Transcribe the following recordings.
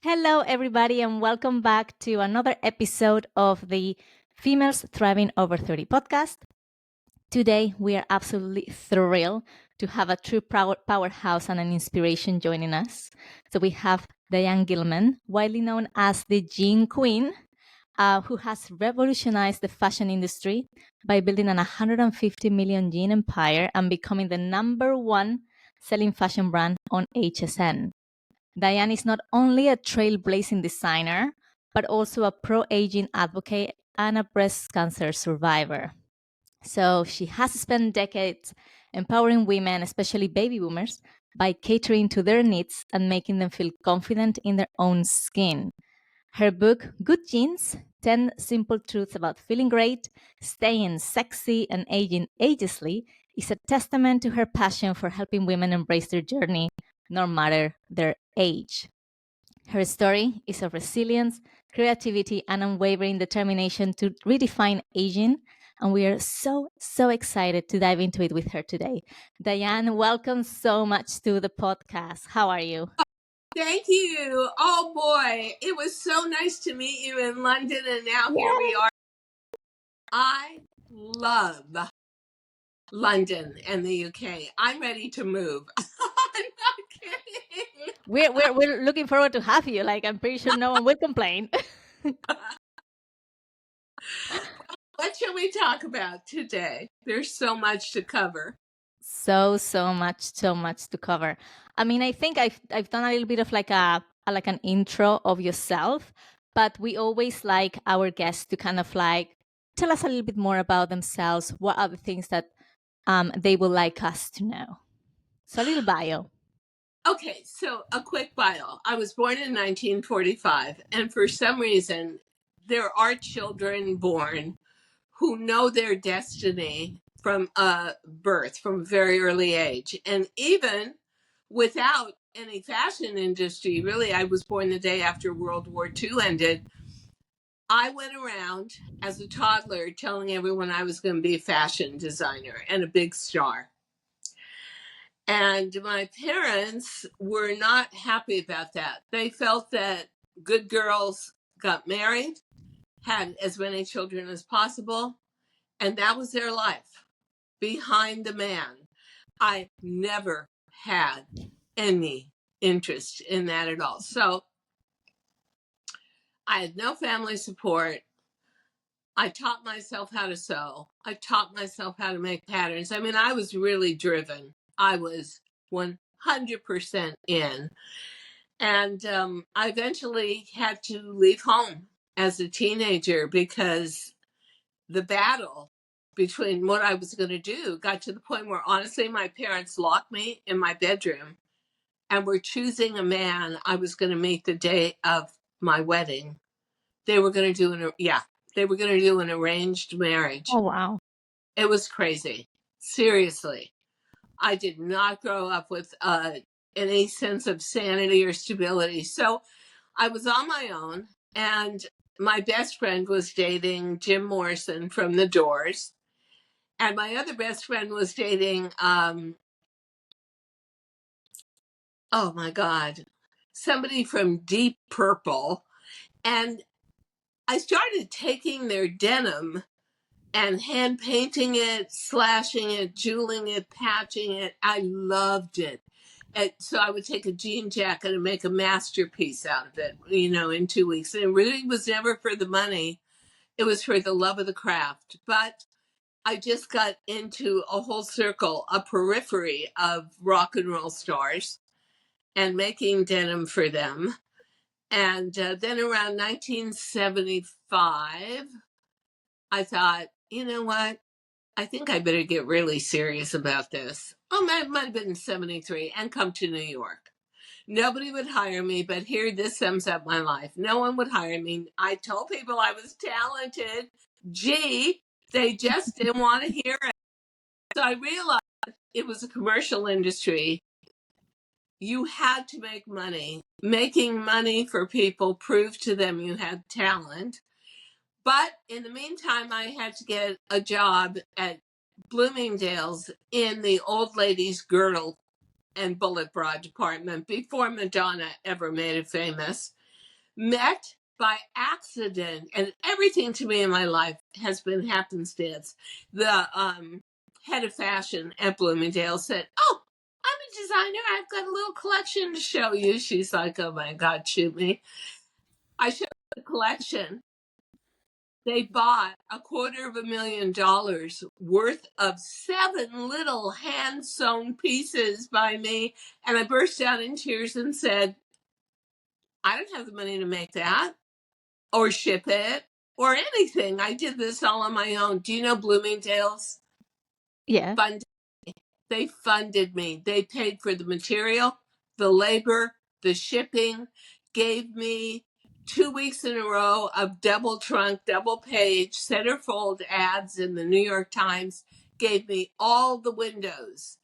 Hello, everybody, and welcome back to another episode of the Females Thriving Over 30 podcast. Today, we are absolutely thrilled to have a true powerhouse and an inspiration joining us. So, we have Diane Gilman, widely known as the Jean Queen, who has revolutionized the fashion industry by building an 150 million jean empire and becoming the number one selling fashion brand on HSN. Diane is not only a trailblazing designer, but also a pro-aging advocate and a breast cancer survivor. So she has spent decades empowering women, especially baby boomers, by catering to their needs and making them feel confident in their own skin. Her book, Good Genes 10 Simple Truths About Feeling Great, Staying Sexy, and Aging Agelessly, is a testament to her passion for helping women embrace their journey, no matter their age. Her story is of resilience, creativity, and unwavering determination to redefine aging. And we are so excited to dive into it with her today. Diane, welcome so much to the podcast. How are you? Thank you. Oh boy, it was so nice to meet you in London, and now here we are. I love London and the UK. I'm ready to move. I'm not kidding. We're looking forward to have you. Like, I'm pretty sure no one will complain. What shall we talk about today? There's so much to cover. So much to cover. I mean, I think I've done a little bit of like like an intro of yourself, but we always like our guests to kind of like tell us a little bit more about themselves. What are the things that they would like us to know? So a little bio. Okay, so a quick bio. I was born in 1945, and for some reason, there are children born who know their destiny from birth, from a very early age. And even without any fashion industry, really, I was born the day after World War II ended. I went around as a toddler telling everyone I was going to be a fashion designer and a big star. And my parents were not happy about that. They felt that good girls got married, had as many children as possible, and that was their life behind the man. I never had any interest in that at all. So I had no family support. I taught myself how to sew. I taught myself how to make patterns. I mean, I was really driven. I was 100% in. And I eventually had to leave home as a teenager because the battle between what I was going to do got to the point where honestly my parents locked me in my bedroom and were choosing a man I was going to meet the day of my wedding. They were going to do an arranged marriage. Oh wow. It was crazy. Seriously. I did not grow up with any sense of sanity or stability. So I was on my own, and my best friend was dating Jim Morrison from The Doors. And my other best friend was dating, oh my God, somebody from Deep Purple. And I started taking their denim and hand painting it, slashing it, jeweling it, patching it. I loved it. And so I would take a jean jacket and make a masterpiece out of it, in 2 weeks. And it really was never for the money. It was for the love of the craft. But I just got into a whole circle, a periphery of rock and roll stars and making denim for them. And then around 1975, I thought, you know what? I think I better get really serious about this. Oh, it might have been 73 and come to New York. Nobody would hire me, but here, this sums up my life. No one would hire me. I told people I was talented. Gee, they just didn't want to hear it. So I realized it was a commercial industry. You had to make money. Making money for people proved to them you had talent. But in the meantime, I had to get a job at Bloomingdale's in the old ladies' girdle and bullet bra department before Madonna ever made it famous. met by accident, and everything to me in my life has been happenstance. The head of fashion at Bloomingdale's said, "Oh, I'm a designer. I've got a little collection to show you." She's like, "Oh my God, shoot me." I showed the collection. They bought $250,000 worth of 7 little hand sewn pieces by me. And I burst out in tears and said, I don't have the money to make that or ship it or anything. I did this all on my own. Do you know Bloomingdale's? Yeah. They funded me. They paid for the material, the labor, the shipping, gave me 2 weeks in a row of double trunk, double page, centerfold ads in the New York Times, gave me all the windows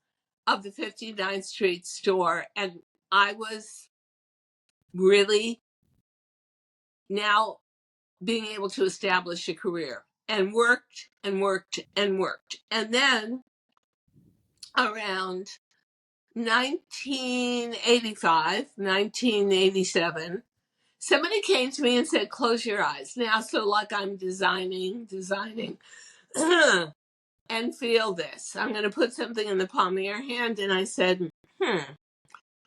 of the 59th Street store. And I was really now being able to establish a career, and worked and worked and worked. And then around 1985, 1987, somebody came to me and said, close your eyes. Now, so like I'm designing, and feel this. I'm going to put something in the palm of your hand. And I said,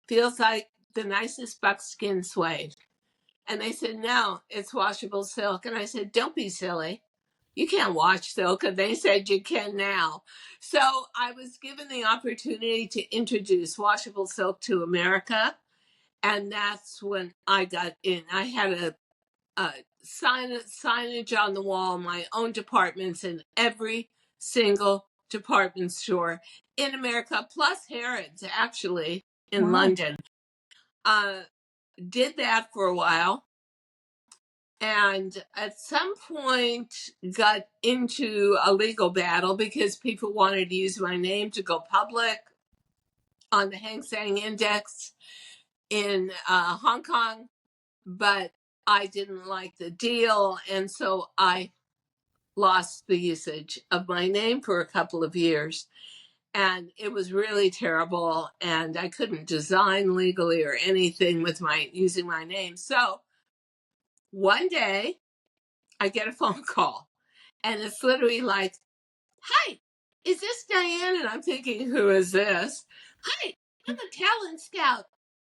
feels like the nicest buckskin suede. And they said, no, it's washable silk. And I said, don't be silly. You can't wash silk. And they said you can now. So I was given the opportunity to introduce washable silk to America. And that's when I got in. I had a signage on the wall, my own departments in every single department store in America, plus Harrods, actually, in London. Did that for a while. And at some point got into a legal battle because people wanted to use my name to go public on the Hang Seng Index in Hong Kong, but I didn't like the deal, and so I lost the usage of my name for a couple of years. And it was really terrible, and I couldn't design legally or anything with using my name. So one day I get a phone call, and it's literally like, hi, is this Diane? And I'm thinking, who is this? Hi, I'm a talent scout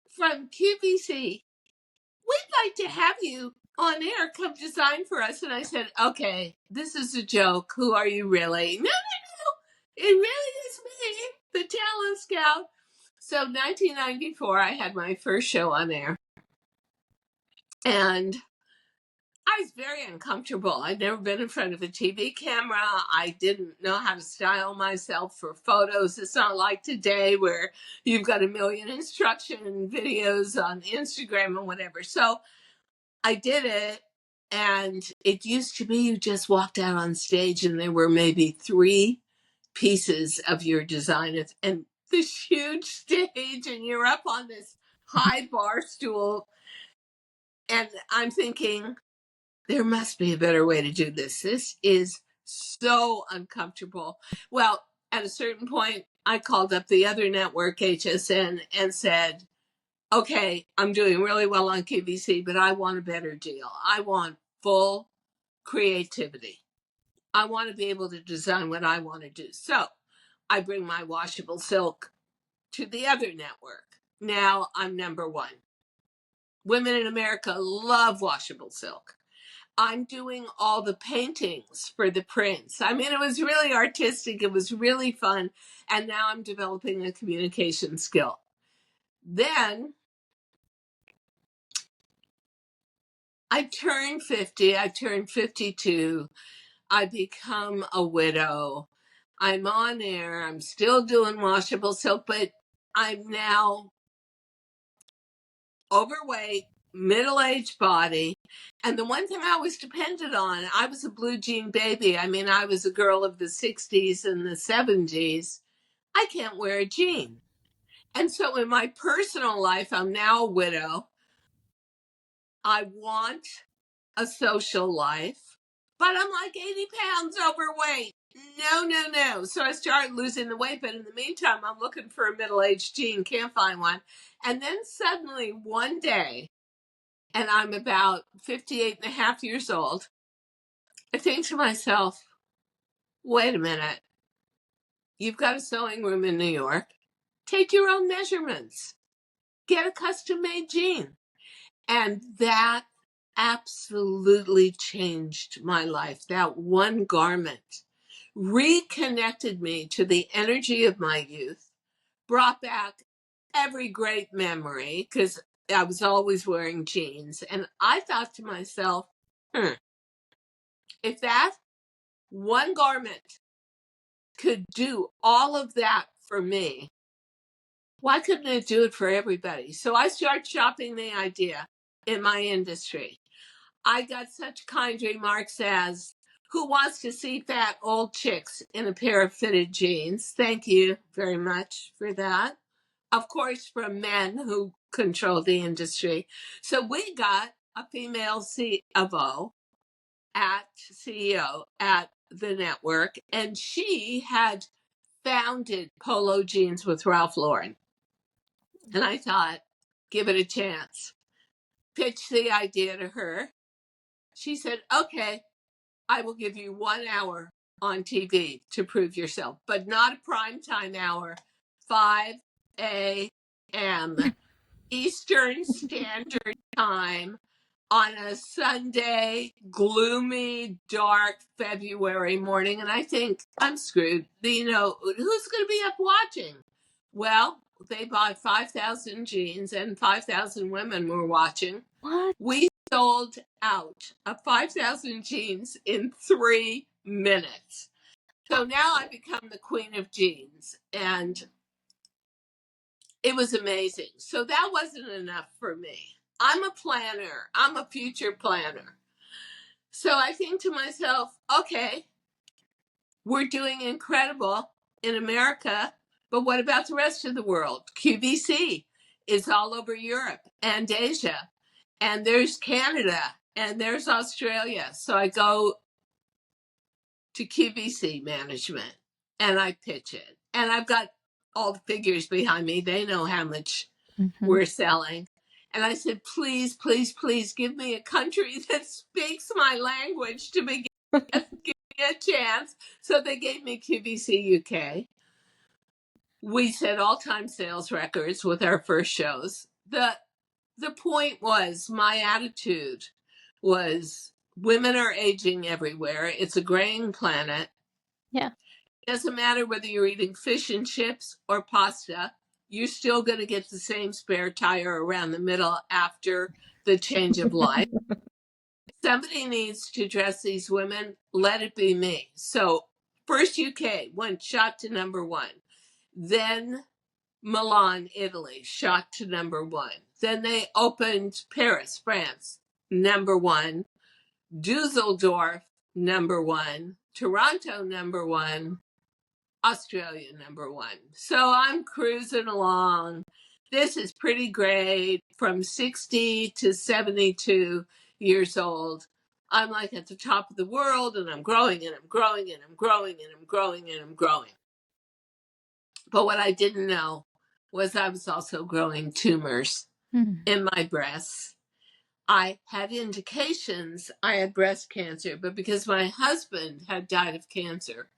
from QVC. We'd like to have you on air, come design for us. And I said, okay, this is a joke. Who are you really? No, it really is me, the talent scout. So 1994, I had my first show on air. And I was very uncomfortable. I'd never been in front of a TV camera. I didn't know how to style myself for photos. It's not like today where you've got a million instruction videos on Instagram and whatever. So I did it. And it used to be you just walked out on stage and there were maybe 3 pieces of your design and this huge stage, and you're up on this high bar stool. And I'm thinking, there must be a better way to do this. This is so uncomfortable. Well, at a certain point, I called up the other network, HSN, and said, okay, I'm doing really well on QVC, but I want a better deal. I want full creativity. I want to be able to design what I want to do. So I bring my washable silk to the other network. Now I'm number 1. Women in America love washable silk. I'm doing all the paintings for the prints. I mean, it was really artistic. It was really fun. And now I'm developing a communication skill. Then I turned 50. I turned 52. I become a widow. I'm on air. I'm still doing washable silk, but I'm now overweight, middle-aged body. And the one thing I was dependent on, I was a blue jean baby. I mean, I was a girl of the 60s and the 70s. I can't wear a jean. And so in my personal life, I'm now a widow. I want a social life, but I'm like 80 pounds overweight. No. So I started losing the weight, but in the meantime, I'm looking for a middle-aged jean, can't find one. And then suddenly one day, and I'm about 58 and a half years old, I think to myself, wait a minute, you've got a sewing room in New York. Take your own measurements. Get a custom made jean. And that absolutely changed my life. That one garment reconnected me to the energy of my youth, brought back every great memory because I was always wearing jeans. And I thought to myself, if that one garment could do all of that for me, why couldn't it do it for everybody? So I started shopping the idea in my industry. I got such kind remarks as, who wants to see fat old chicks in a pair of fitted jeans? Thank you very much for that. Of course, from men who control the industry. So we got a female CEO at the network, and she had founded Polo Jeans with Ralph Lauren. And I thought, give it a chance. Pitched the idea to her. She said, okay, I will give you 1 hour on TV to prove yourself, but not a primetime hour, 5 a.m. Eastern Standard Time on a Sunday, gloomy, dark February morning. And I think, I'm screwed. You know, who's going to be up watching? Well, they bought 5,000 jeans and 5,000 women were watching. What? We sold out of 5,000 jeans in 3 minutes. So now I become the queen of jeans, and it was amazing. So that wasn't enough for me. I'm a planner. I'm a future planner. So I think to myself, okay, we're doing incredible in America, but what about the rest of the world? QVC is all over Europe and Asia, and there's Canada, and there's Australia. So I go to QVC management and I pitch it. And I've got all the figures behind me. They know how much we're selling. And I said, please, please, please give me a country that speaks my language to begin. Give me a chance. So they gave me QVC UK. We set all-time sales records with our first shows. The point was, my attitude was, women are aging everywhere. It's a graying planet. Yeah. It doesn't matter whether you're eating fish and chips or pasta, you're still going to get the same spare tire around the middle after the change of life. Somebody needs to dress these women. Let it be me. So first UK went shot to #1. Then Milan, Italy, shot to #1. Then they opened Paris, France, #1. Dusseldorf, #1. Toronto, #1. Australia, #1. So I'm cruising along. This is pretty great. From 60 to 72 years old, I'm like at the top of the world, and I'm growing and I'm growing and I'm growing and I'm growing and I'm growing. But what I didn't know was I was also growing tumors in my breasts. I had indications I had breast cancer, but because my husband had died of cancer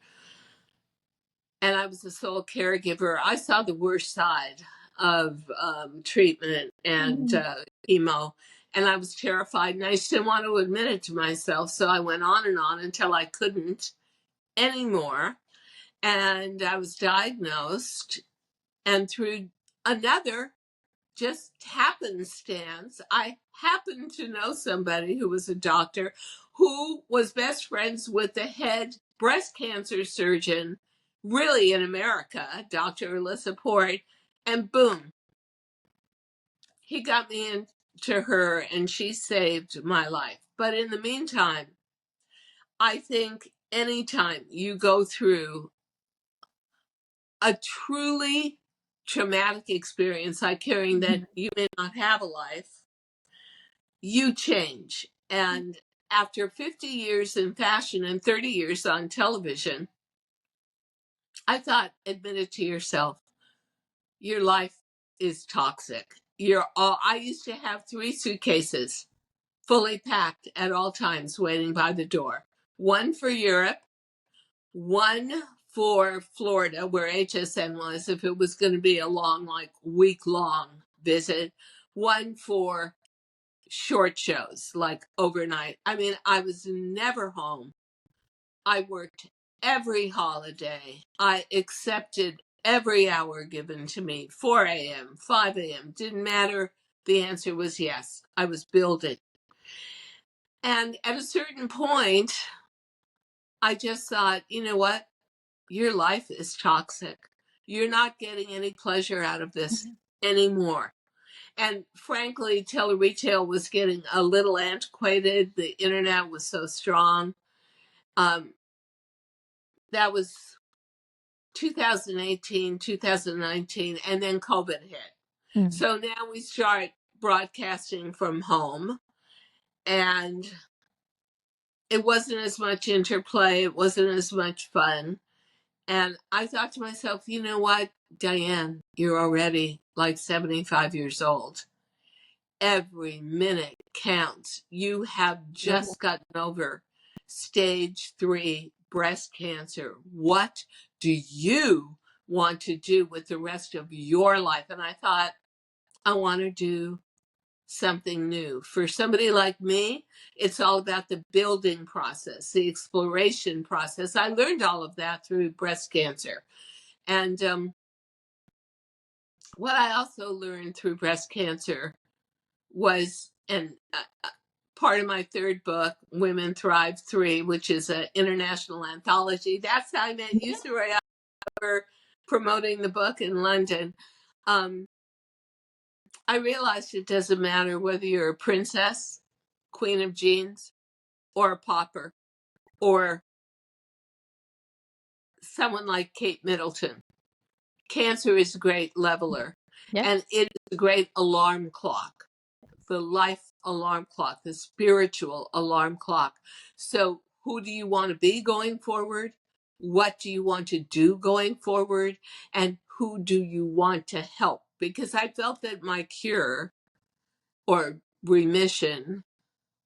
and I was the sole caregiver, I saw the worst side of treatment and chemo. And I was terrified, and I just didn't want to admit it to myself. So I went on and on until I couldn't anymore. And I was diagnosed. And through another just happenstance, I happened to know somebody who was a doctor who was best friends with the head breast cancer surgeon, really in America, Dr. Alyssa Port, and boom, he got me into her and she saved my life. But in the meantime, I think anytime you go through a truly traumatic experience like hearing that you may not have a life, you change. And after 50 years in fashion and 30 years on television, I thought, admit it to yourself, your life is toxic. I used to have 3 suitcases fully packed at all times waiting by the door. One for Europe, one for Florida, where HSN was, if it was going to be a long, like week long visit, one for short shows, like overnight. I mean, I was never home. I worked every holiday. I accepted every hour given to me, 4 a.m., 5 a.m., didn't matter. The answer was yes. I was building. And at a certain point, I just thought, you know what? Your life is toxic. You're not getting any pleasure out of this anymore. And frankly, tele-retail was getting a little antiquated. The internet was so strong. Um, that was 2018, 2019, and then COVID hit. Mm. So now we start broadcasting from home, and it wasn't as much interplay, it wasn't as much fun. And I thought to myself, you know what, Diane, you're already like 75 years old. Every minute counts. You have Yeah. just gotten over stage 3 breast cancer. What do you want to do with the rest of your life? And I thought, I want to do something new. For somebody like me, it's all about the building process, the exploration process. I learned all of that through breast cancer. And what I also learned through breast cancer was, and part of my third book, Women Thrive 3, which is an international anthology. That's how I met you, Soraya, for promoting the book in London. I realized it doesn't matter whether you're a princess, queen of jeans, or a pauper, or someone like Kate Middleton. Cancer is a great leveler, Yes. and it is a great alarm clock, the life alarm clock, the spiritual alarm clock. So, who do you want to be going forward? What do you want to do going forward? And who do you want to help? Because I felt that my cure or remission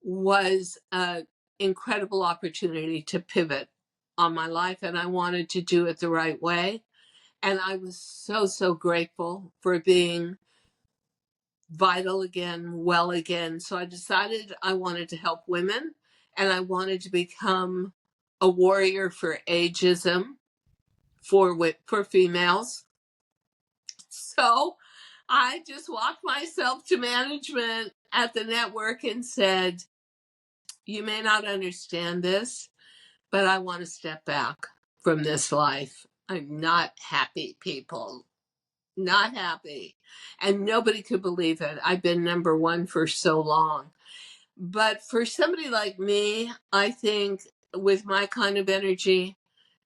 was an incredible opportunity to pivot on my life, and I wanted to do it the right way. And I was so, so grateful for being vital again, well again. So I decided I wanted to help women, and I wanted to become a warrior for ageism for females. So I just walked myself to management at the network and said, you may not understand this, but I want to step back from this life. I'm not happy, people. Not happy. And nobody could believe it. I've been number 1 for so long. But for somebody like me, I think with my kind of energy,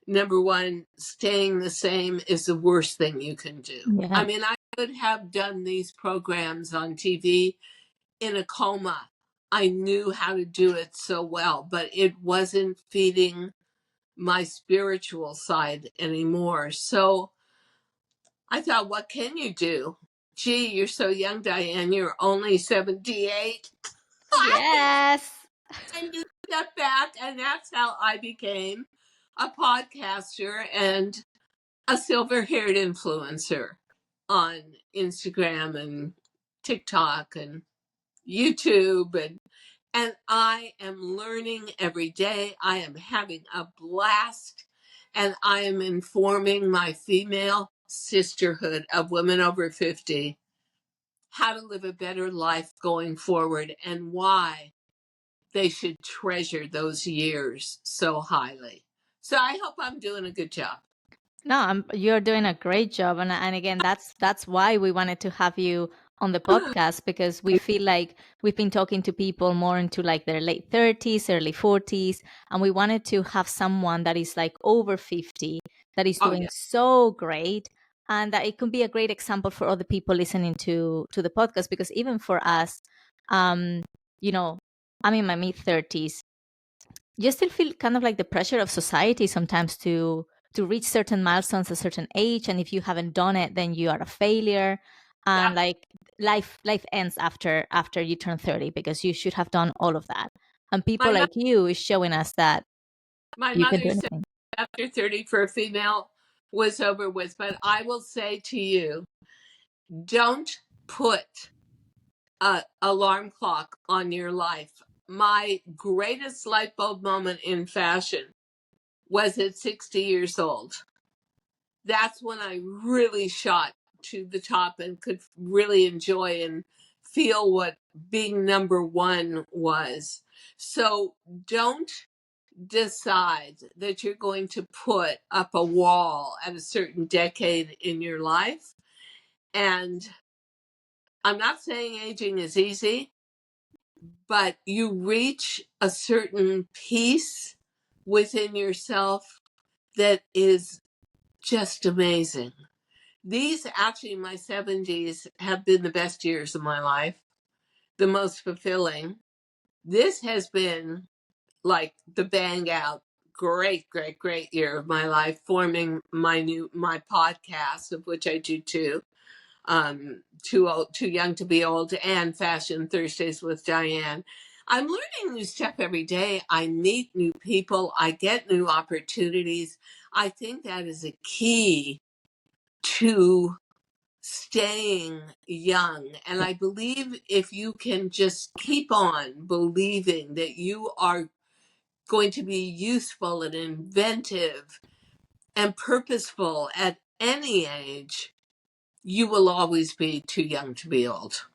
number 1, staying the same is the worst thing you can do. Yeah. I mean, I could have done these programs on TV in a coma. I knew how to do it so well, but it wasn't feeding my spiritual side anymore. So I thought, what can you do? Gee, you're so young, Diane. You're only 78. Yes. And you step back, and that's how I became a podcaster and a silver haired influencer on Instagram and TikTok and YouTube, and I am learning every day. I am having a blast, and I am informing my female sisterhood of women over 50 how to live a better life going forward and why they should treasure those years so highly. So I hope I'm doing a good job. No, you're doing a great job, and again, that's why we wanted to have you on the podcast, because we feel like we've been talking to people more into like their late 30s, early 40s, and we wanted to have someone that is like over 50 that is Oh, doing yeah. so great, and that it can be a great example for other people listening to the podcast. Because even for us, um, you know, I'm in my mid 30s, you still feel kind of like the pressure of society sometimes to reach certain milestones at a certain age, and if you haven't done it, then you are a failure. Yeah. And like life ends after you turn 30, because you should have done all of that. And My people mo- like you is showing us that my you can do mother said anything. after 30 for a female was over with, but I will say to you, don't put a alarm clock on your life. My greatest light bulb moment in fashion was at 60 years old. That's when I really shot to the top and could really enjoy and feel what being number one was. So don't decide that you're going to put up a wall at a certain decade in your life. And I'm not saying aging is easy, but you reach a certain peace within yourself that is just amazing. These actually, my 70s have been the best years of my life, the most fulfilling. This has been like the bang out, great year of my life, forming my podcast, of which I do too. Too old, too young to be old, and Fashion Thursdays with Diane. I'm learning new stuff every day. I meet new people. I get new opportunities. I think that is a key to staying young. And I believe if you can just keep on believing that you are going to be useful and inventive and purposeful at any age, you will always be too young to be old.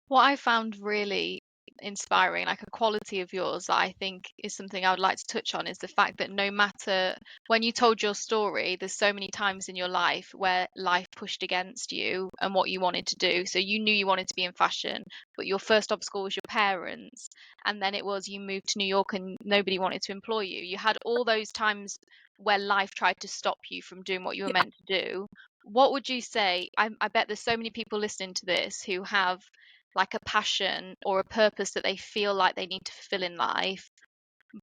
What I found really inspiring, like a quality of yours that I think is something I would like to touch on, is the fact that no matter when you told your story, there's so many times in your life where life pushed against you and what you wanted to do. So you knew you wanted to be in fashion, but your first obstacle was your parents. And then it was you moved to New York and nobody wanted to employ you. You had all those times where life tried to stop you from doing what you were Yeah. meant to do. What would you say? I bet there's so many people listening to this who have like a passion or a purpose that they feel like they need to fulfill in life,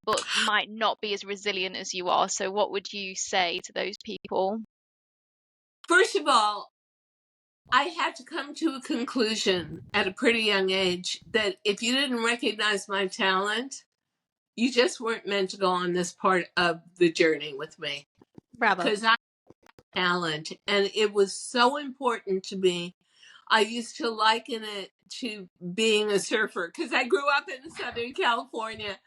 but might not be as resilient as you are. So, what would you say to those people? First of all, I had to come to a conclusion at a pretty young age that if you didn't recognize my talent, you just weren't meant to go on this part of the journey with me. Bravo. Because I have talent and it was so important to me. I used to liken it to being a surfer because I grew up in Southern California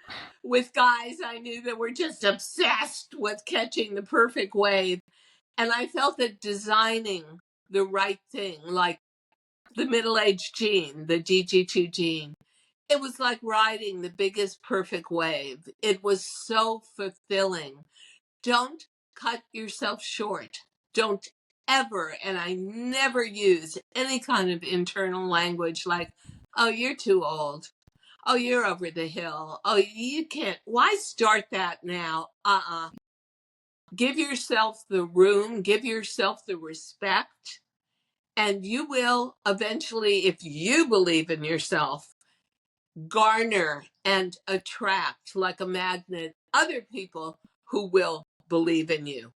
with guys I knew that were just obsessed with catching the perfect wave. And I felt that designing the right thing, like the middle aged gene, the GG2 gene, it was like riding the biggest perfect wave. It was so fulfilling. Don't cut yourself short. Don't ever, and I never use any kind of internal language like, oh, you're too old. Oh, you're over the hill. Oh, you can't. Why start that now? Give yourself the room, give yourself the respect, and you will eventually, if you believe in yourself, garner and attract like a magnet other people who will believe in you.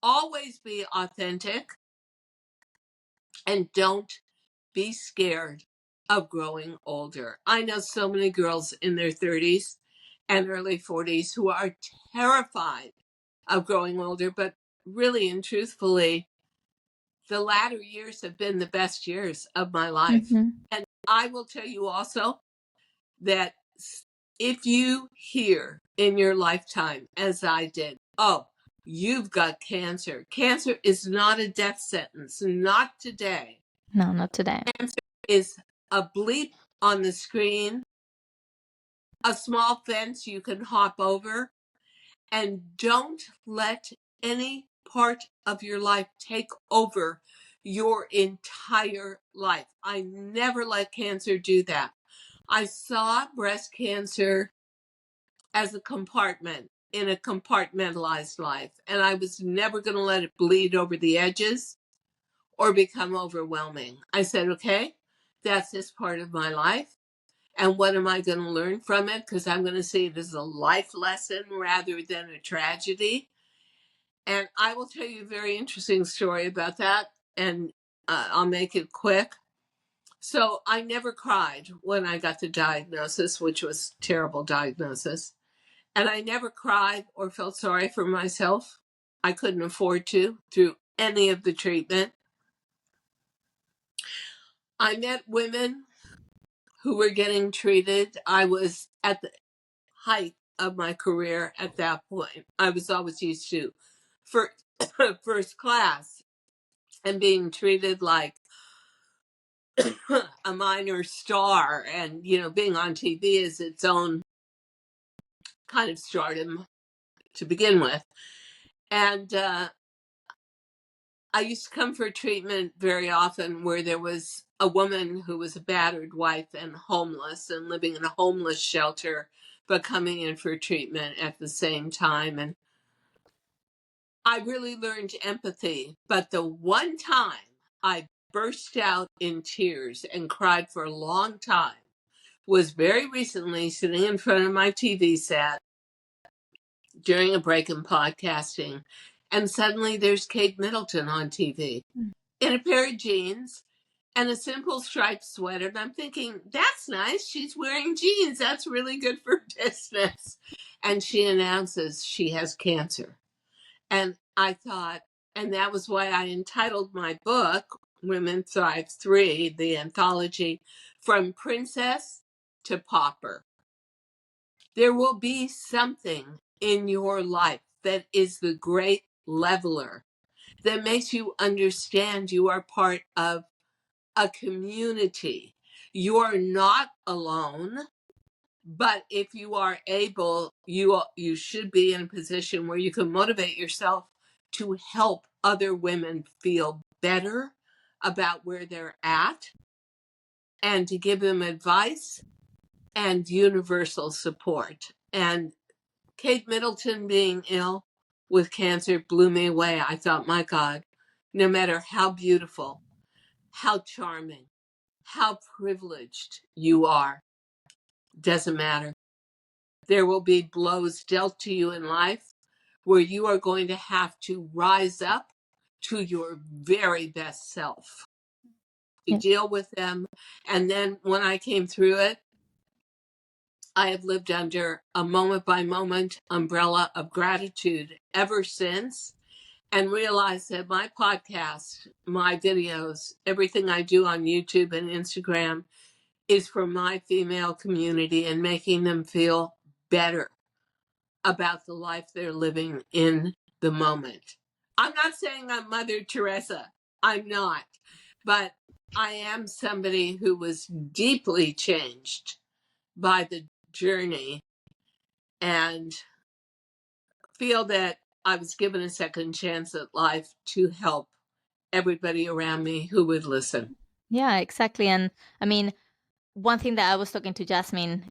Always be authentic and don't be scared of growing older. I know so many girls in their 30s and early 40s who are terrified of growing older, but really and truthfully, the latter years have been the best years of my life. Mm-hmm. And I will tell you also that if you hear in your lifetime, as I did, oh, you've got cancer, cancer is not a death sentence, not today. No, not today. Cancer is a bleep on the screen, a small fence you can hop over, and don't let any part of your life take over your entire life. I never let cancer do that. I saw breast cancer as a compartment in a compartmentalized life, and I was never going to let it bleed over the edges or become overwhelming. I said, okay, that's this part of my life. And what am I going to learn from it? Because I'm going to see it as a life lesson rather than a tragedy. And I will tell you a very interesting story about that. And I'll make it quick. So I never cried when I got the diagnosis, which was a terrible diagnosis. And I never cried or felt sorry for myself. I couldn't afford to through any of the treatment. I met women who were getting treated. I was at the height of my career at that point. I was always used to first, first class and being treated like a minor star, and being on TV is its own kind of stardom to begin with. And I used to come for treatment very often where there was a woman who was a battered wife and homeless and living in a homeless shelter, but coming in for treatment at the same time. And I really learned empathy. But the one time I burst out in tears and cried for a long time was very recently sitting in front of my TV set during a break in podcasting. And suddenly there's Kate Middleton on TV in a pair of jeans and a simple striped sweater. And I'm thinking, that's nice. She's wearing jeans. That's really good for business. And she announces she has cancer. And I thought, and that was why I entitled my book, Women Thrive 3, the anthology, From Princess to Pauper. There will be something in your life that is the great leveler that makes you understand you are part of a community. You are not alone, but if you are able, you should be in a position where you can motivate yourself to help other women feel better about where they're at and to give them advice and universal support. And Kate Middleton being ill with cancer blew me away. I thought, my God, no matter how beautiful, how charming, how privileged you are, doesn't matter. There will be blows dealt to you in life where you are going to have to rise up to your very best self to Yeah. deal with them. And then when I came through it, I have lived under a moment by moment umbrella of gratitude ever since, and realized that my podcast, my videos, everything I do on YouTube and Instagram is for my female community and making them feel better about the life they're living in the moment. I'm not saying I'm Mother Teresa. I'm not. But I am somebody who was deeply changed by the journey and feel that I was given a second chance at life to help everybody around me who would listen. Yeah, exactly. And I mean, one thing that I was talking to Jasmine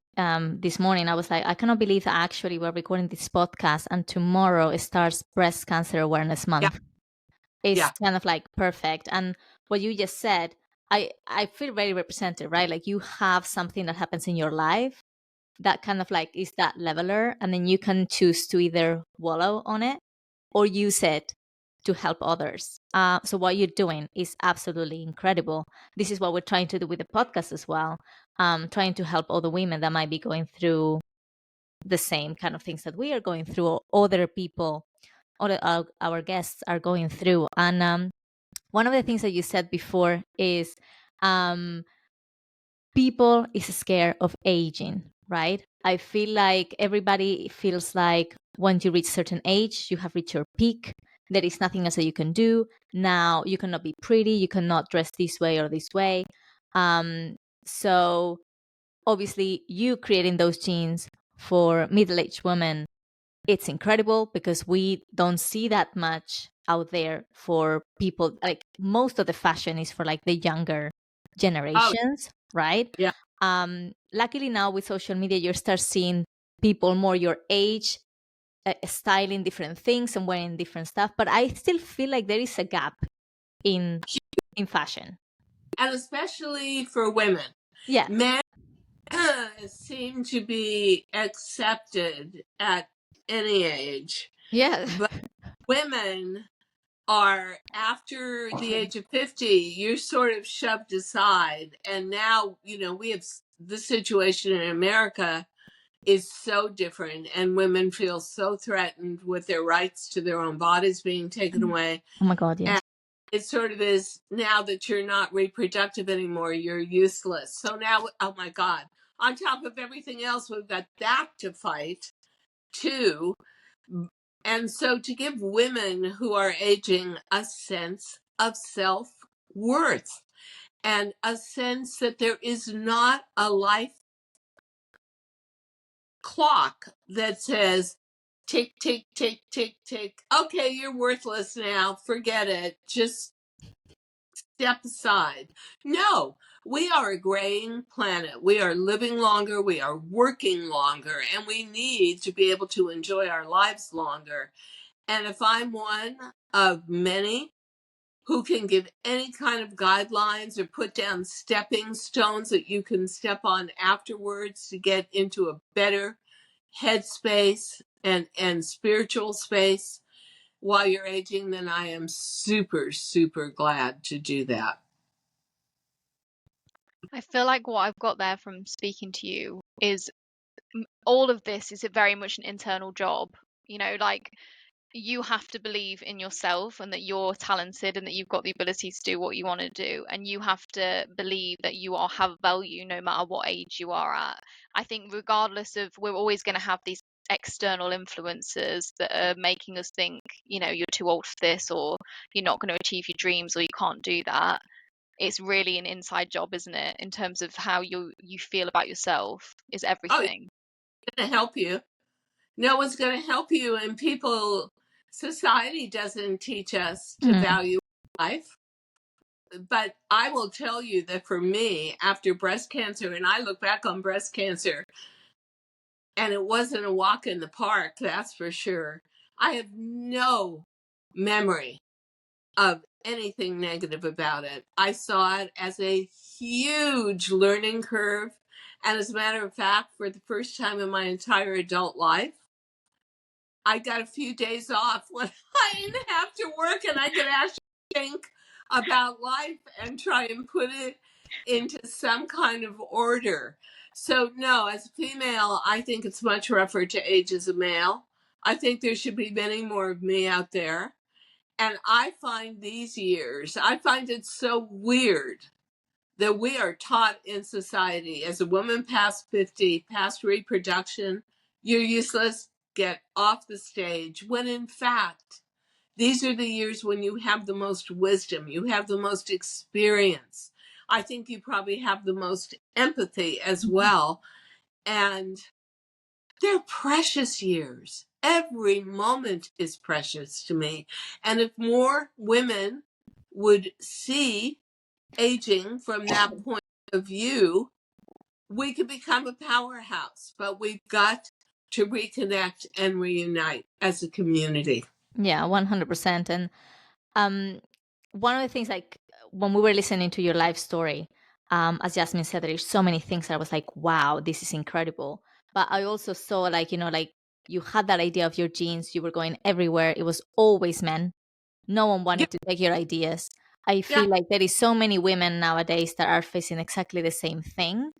this morning, I was like, I cannot believe that actually we're recording this podcast and tomorrow it starts Breast Cancer Awareness Yeah, Month. It's yeah. kind of like perfect. And what you just said, I feel very represented, right? Like you have something that happens in your life that kind of like is that leveler, and then you can choose to either wallow on it or use it to help others. So what you're doing is absolutely incredible. This is what we're trying to do with the podcast as well, trying to help other women that might be going through the same kind of things that we are going through, or other people, or our guests are going through. And one of the things that you said before is um, people is scared of aging, right? I feel like everybody feels like once you reach a certain age, you have reached your peak. There is nothing else that you can do. Now you cannot be pretty. You cannot dress this way or this way. So obviously, you creating those jeans for middle-aged women, it's incredible because we don't see that much out there for people. Like most of the fashion is for like the younger Oh, generations, right? yeah. Luckily now with social media, you start seeing people more your age styling different things and wearing different stuff. But I still feel like there is a gap in fashion. And especially for women. Yeah. Men seem to be accepted at any age, Yeah. but women are after the age of 50, you're sort of shoved aside. And now, we have the situation in America is so different, and women feel so threatened with their rights to their own bodies being taken away. Oh my God, yes. And it sort of is, now that you're not reproductive anymore, you're useless. So now, oh my God, on top of everything else, we've got that to fight too. And so to give women who are aging a sense of self-worth and a sense that there is not a life clock that says tick, tick, tick, tick, tick. Okay, you're worthless now. Forget it. Just step aside. No, we are a graying planet. We are living longer. We are working longer, and we need to be able to enjoy our lives longer. And if I'm one of many who can give any kind of guidelines or put down stepping stones that you can step on afterwards to get into a better headspace and spiritual space while you're aging, then I am super, super glad to do that. I feel like what I've got there from speaking to you is all of this is very much an internal job. Like you have to believe in yourself and that you're talented and that you've got the ability to do what you want to do. And you have to believe that you have value no matter what age you are at. I think regardless of, we're always going to have these external influences that are making us think, you're too old for this, or you're not going to achieve your dreams, or you can't do that. It's really an inside job, isn't it? In terms of how you feel about yourself is Oh, it's everything. going to help you. No one's going to help you. And society doesn't teach us to value life. But I will tell you that for me, after breast cancer, and I look back on breast cancer, and it wasn't a walk in the park, that's for sure. I have no memory of anything negative about it. I saw it as a huge learning curve. And as a matter of fact, for the first time in my entire adult life, I got a few days off when I didn't have to work and I could actually think about life and try and put it into some kind of order. So, no, as a female, I think it's much rougher to age as a male. I think there should be many more of me out there. And I find it so weird that we are taught in society as a woman past 50, past reproduction, you're useless, get off the stage, when in fact, these are the years when you have the most wisdom, you have the most experience. I think you probably have the most empathy as well. And they're precious years. Every moment is precious to me. And if more women would see aging from that point of view, we could become a powerhouse. But we've got to reconnect and reunite as a community. Yeah, 100%. And one of the things, like when we were listening to your life story, as Jasmine said, there's so many things that I was like, wow, this is incredible. But I also saw, like, like you had that idea of your genes, you were going everywhere. It was always men. No one Yeah, wanted to take your ideas. I yeah. feel like there is so many women nowadays that are facing exactly the same thing.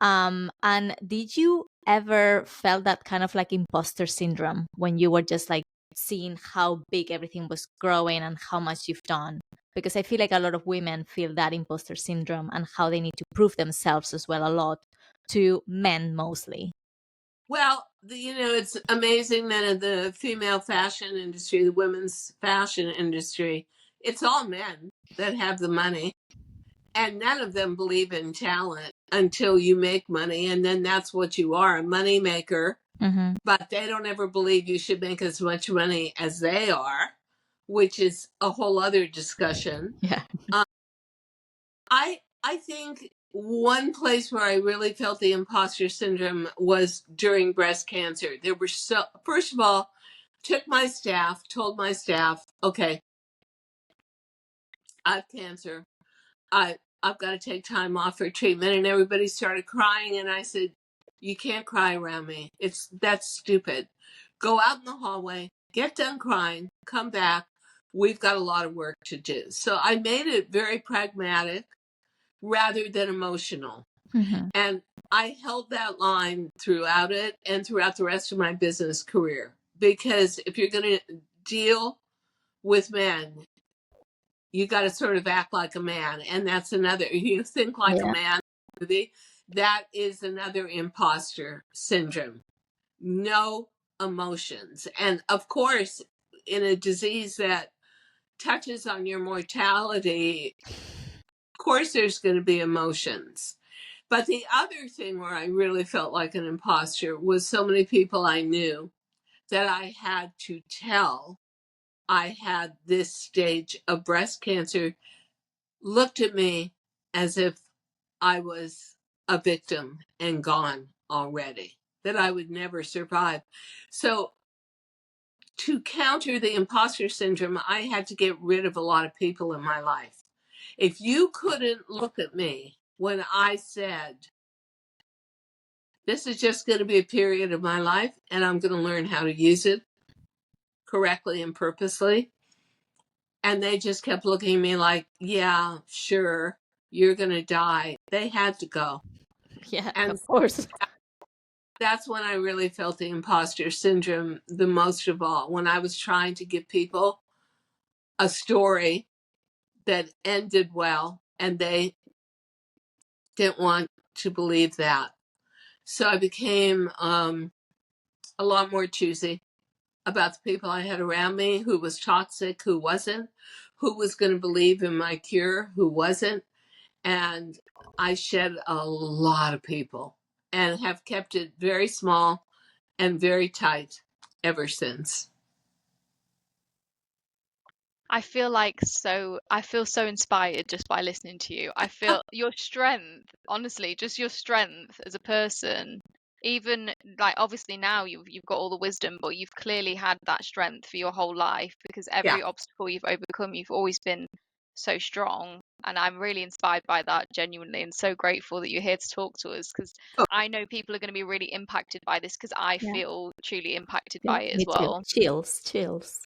And did you ever felt that kind of like imposter syndrome when you were just like seeing how big everything was growing and how much you've done? Because I feel like a lot of women feel that imposter syndrome and how they need to prove themselves as well a lot to men mostly. Well, it's amazing that in the female fashion industry, the women's fashion industry, it's all men that have the money. And none of them believe in talent until you make money. And then that's what you are, a money maker. Mm-hmm. But they don't ever believe you should make as much money as they are, which is a whole other discussion. Yeah. I think one place where I really felt the imposter syndrome was during breast cancer. First of all, told my staff, okay, I have cancer. I've got to take time off for treatment. And everybody started crying. And I said, you can't cry around me. That's stupid. Go out in the hallway, get done crying, come back. we've got a lot of work to do. So I made it very pragmatic rather than emotional. Mm-hmm. And I held that line throughout it and throughout the rest of my business career. Because if you're going to deal with men, you got to sort of act like a man. And that's another, you think like a Yeah. man movie, that is another imposter syndrome. No emotions. And of course, in a disease that touches on your mortality, of course, there's going to be emotions. But the other thing where I really felt like an imposter was so many people I knew that I had to tell I had this stage of breast cancer looked at me as if I was a victim and gone already, that I would never survive. So to counter the imposter syndrome, I had to get rid of a lot of people in my life. If you couldn't look at me when I said, this is just going to be a period of my life and I'm going to learn how to use it correctly and purposely. And they just kept looking at me like, yeah, sure, you're going to die. They had to go. Yeah, And of course. that's when I really felt the imposter syndrome the most of all, when I was trying to give people a story that ended well and they didn't want to believe that. So I became a lot more choosy about the people I had around me, who was toxic, who wasn't, who was going to believe in my cure, who wasn't. And I shed a lot of people and have kept it very small and very tight ever since. I feel so inspired just by listening to you. I feel your strength, honestly, just your strength as a person. Even like obviously now you've got all the wisdom, but you've clearly had that strength for your whole life because Yeah. every obstacle you've overcome, you've always been so strong. And I'm really inspired by that genuinely and so grateful that you're here to talk to us because Oh, I know people are going to be really impacted by this because I Yeah. feel truly impacted Yeah, by it as me too. well. Chills, chills.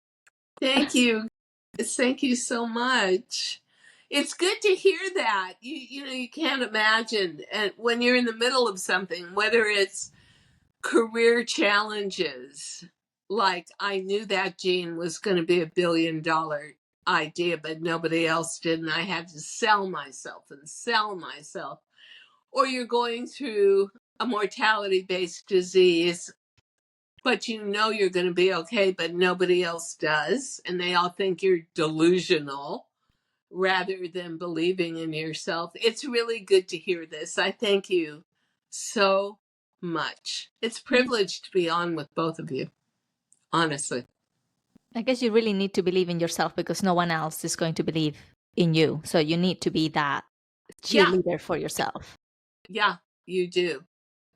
thank you. Thank you so much. It's good to hear that. You know, you can't imagine, and when you're in the middle of something, whether it's career challenges, like I knew that Gene was going to be $1 billion idea, but nobody else did, and I had to sell myself and sell myself. Or you're going through a mortality based disease, but you know you're going to be okay, but nobody else does, and they all think you're delusional rather than believing in yourself. It's really good to hear this. I thank you so much. It's a privilege to be on with both of you, honestly. I guess you really need to believe in yourself because no one else is going to believe in you. So you need to be that Yeah, cheerleader for yourself. yeah, you do.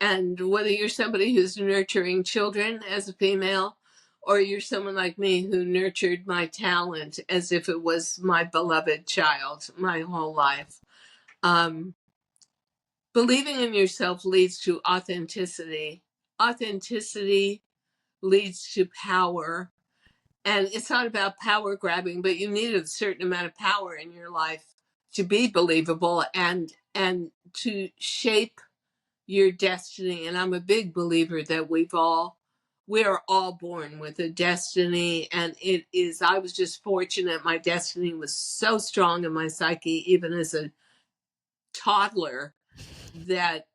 And whether you're somebody who's nurturing children as a female, or you're someone like me who nurtured my talent as if it was my beloved child my whole life. Um, Believing in yourself leads to authenticity. Authenticity leads to power. And it's not about power grabbing, but you need a certain amount of power in your life to be believable and to shape your destiny. And I'm a big believer that we are all born with a destiny. And it is, I was just fortunate. My destiny was so strong in my psyche, even as a toddler, that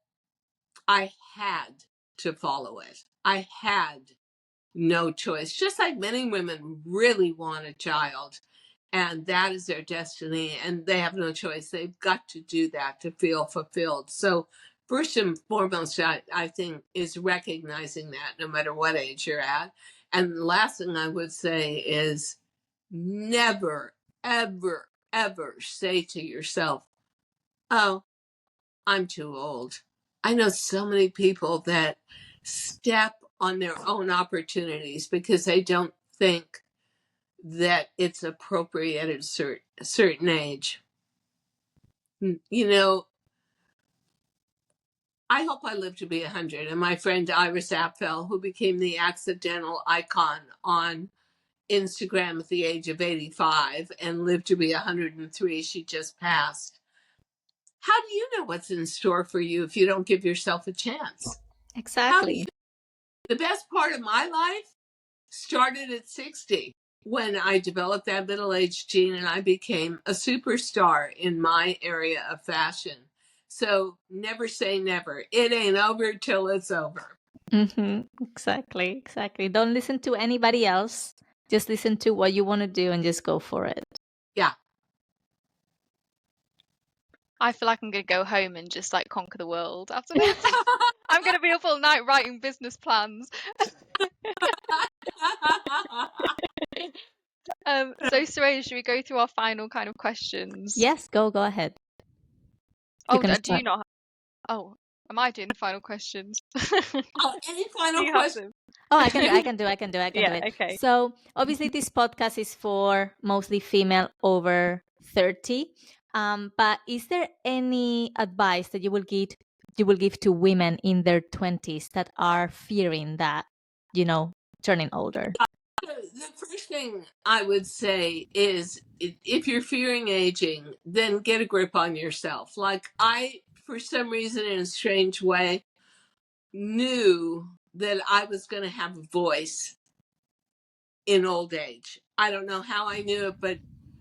I had to follow it. I had no choice. Just like many women really want a child, and that is their destiny, and they have no choice. They've got to do that to feel fulfilled. So, first and foremost, I think, is recognizing that no matter what age you're at. And the last thing I would say is never, ever, ever say to yourself, oh, I'm too old. I know so many people that step on their own opportunities because they don't think that it's appropriate at a certain age. You know, I hope I live to be 100. And my friend Iris Apfel, who became the accidental icon on Instagram at the age of 85 and lived to be 103. She just passed. How do you know what's in store for you if you don't give yourself a chance? How do you? Exactly. The best part of my life started at 60 when I developed that middle aged gene and I became a superstar in my area of fashion. So never say never. It ain't over till it's over. Exactly, exactly. Don't listen to anybody else. Just listen to what you want to do and just go for it. Yeah. I feel like I'm going to go home and just like conquer the world after this. I'm going to be up all night writing business plans. So Saraya, should we go through our final kind of questions? Yes, go ahead. You Oh, can do you start. not? Oh, am I doing the final questions? Any Do final you have questions? them? Oh, I can do Yeah, it. okay. So obviously this podcast is for mostly female over 30. But is there any advice that you will give to women in their 20s that are fearing that, turning older? The first thing I would say is if you're fearing aging, then get a grip on yourself. Like I, for some reason, in a strange way, knew that I was going to have a voice in old age. I don't know how I knew it, but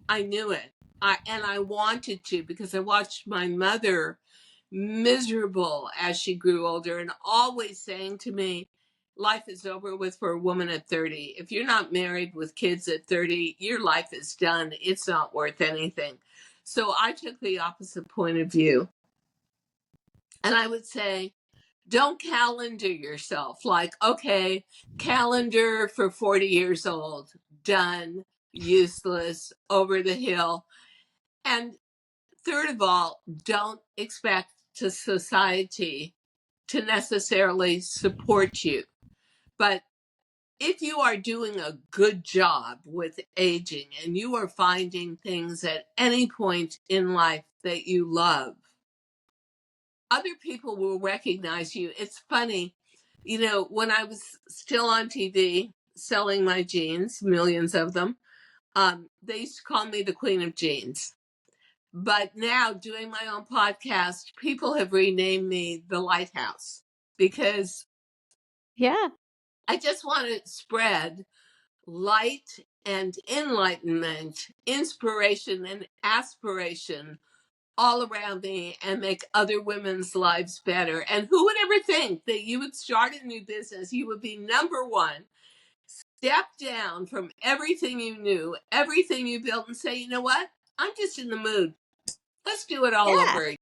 I knew it. I wanted to because I watched my mother miserable as she grew older and always saying to me, life is over with for a woman at 30. If you're not married with kids at 30, your life is done. It's not worth anything. So I took the opposite point of view. And I would say, don't calendar yourself like, okay, calendar for 40 years old, done, useless, over the hill. And third of all, don't expect to society to necessarily support you. But if you are doing a good job with aging and you are finding things at any point in life that you love, other people will recognize you. It's funny, when I was still on TV selling my jeans, millions of them, they used to call me the Queen of Jeans. But now, doing my own podcast, people have renamed me the Lighthouse because Yeah. I just want to spread light and enlightenment, inspiration and aspiration all around me and make other women's lives better. And who would ever think that you would start a new business? You would be number one, step down from everything you knew, everything you built, and say, you know what? I'm just in the mood. Let's do it all Yeah. over again.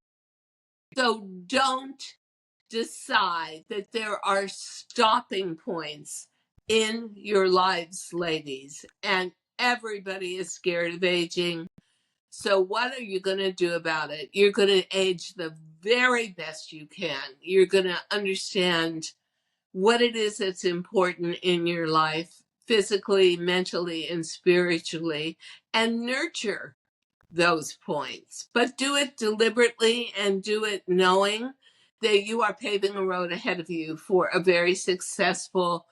So don't decide that there are stopping points in your lives, ladies. And everybody is scared of aging. So what are you going to do about it? You're going to age the very best you can. You're going to understand what it is that's important in your life, physically, mentally, and spiritually, and nurture those points. But do it deliberately and do it knowing that you are paving a road ahead of you for a very successful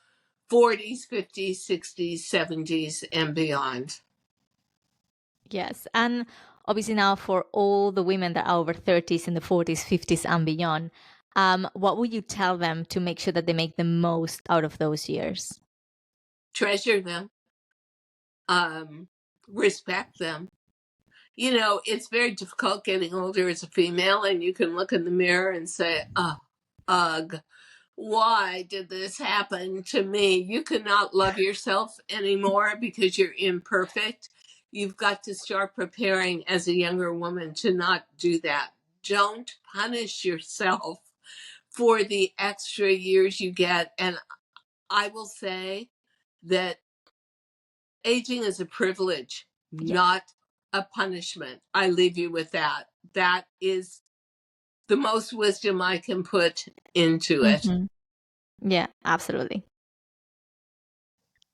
40s, 50s, 60s, 70s, and beyond. Yes. And obviously now for all the women that are over 30s, in the 40s, 50s, and beyond, what would you tell them to make sure that they make the most out of those years? Treasure them, respect them. It's very difficult getting older as a female, and you can look in the mirror and say, oh, ugh, why did this happen to me? You cannot love yourself anymore because you're imperfect. You've got to start preparing as a younger woman to not do that. Don't punish yourself for the extra years you get. And I will say that aging is a privilege, Yeah. not a punishment. I leave you with that. That is the most wisdom I can put into it. Yeah, absolutely.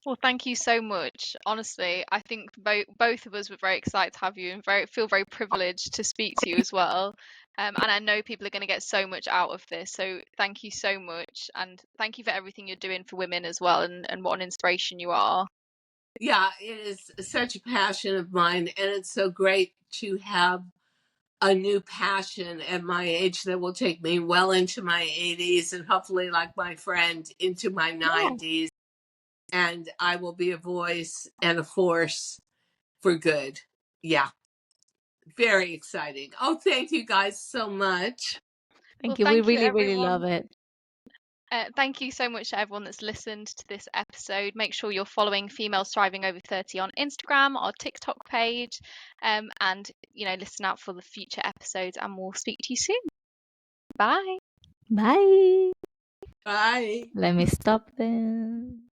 Well, thank you so much. Honestly, I think both of us were very excited to have you and feel very privileged to speak to you as well. And I know people are going to get so much out of this. So thank you so much. And thank you for everything you're doing for women as well and what an inspiration you are. Yeah, it is such a passion of mine, and it's so great to have a new passion at my age that will take me well into my 80s and hopefully, like my friend, into my 90s. And I will be a voice and a force for good. Yeah, very exciting. Oh, thank you guys so much. Well, Thank you. We thank you, really, really everyone. love it. Thank you so much to everyone that's listened to this episode. Make sure you're following Females Thriving Over 30 on Instagram, our TikTok page, and listen out for the future episodes. And we'll speak to you soon. Bye. Bye. Bye. Let me stop then.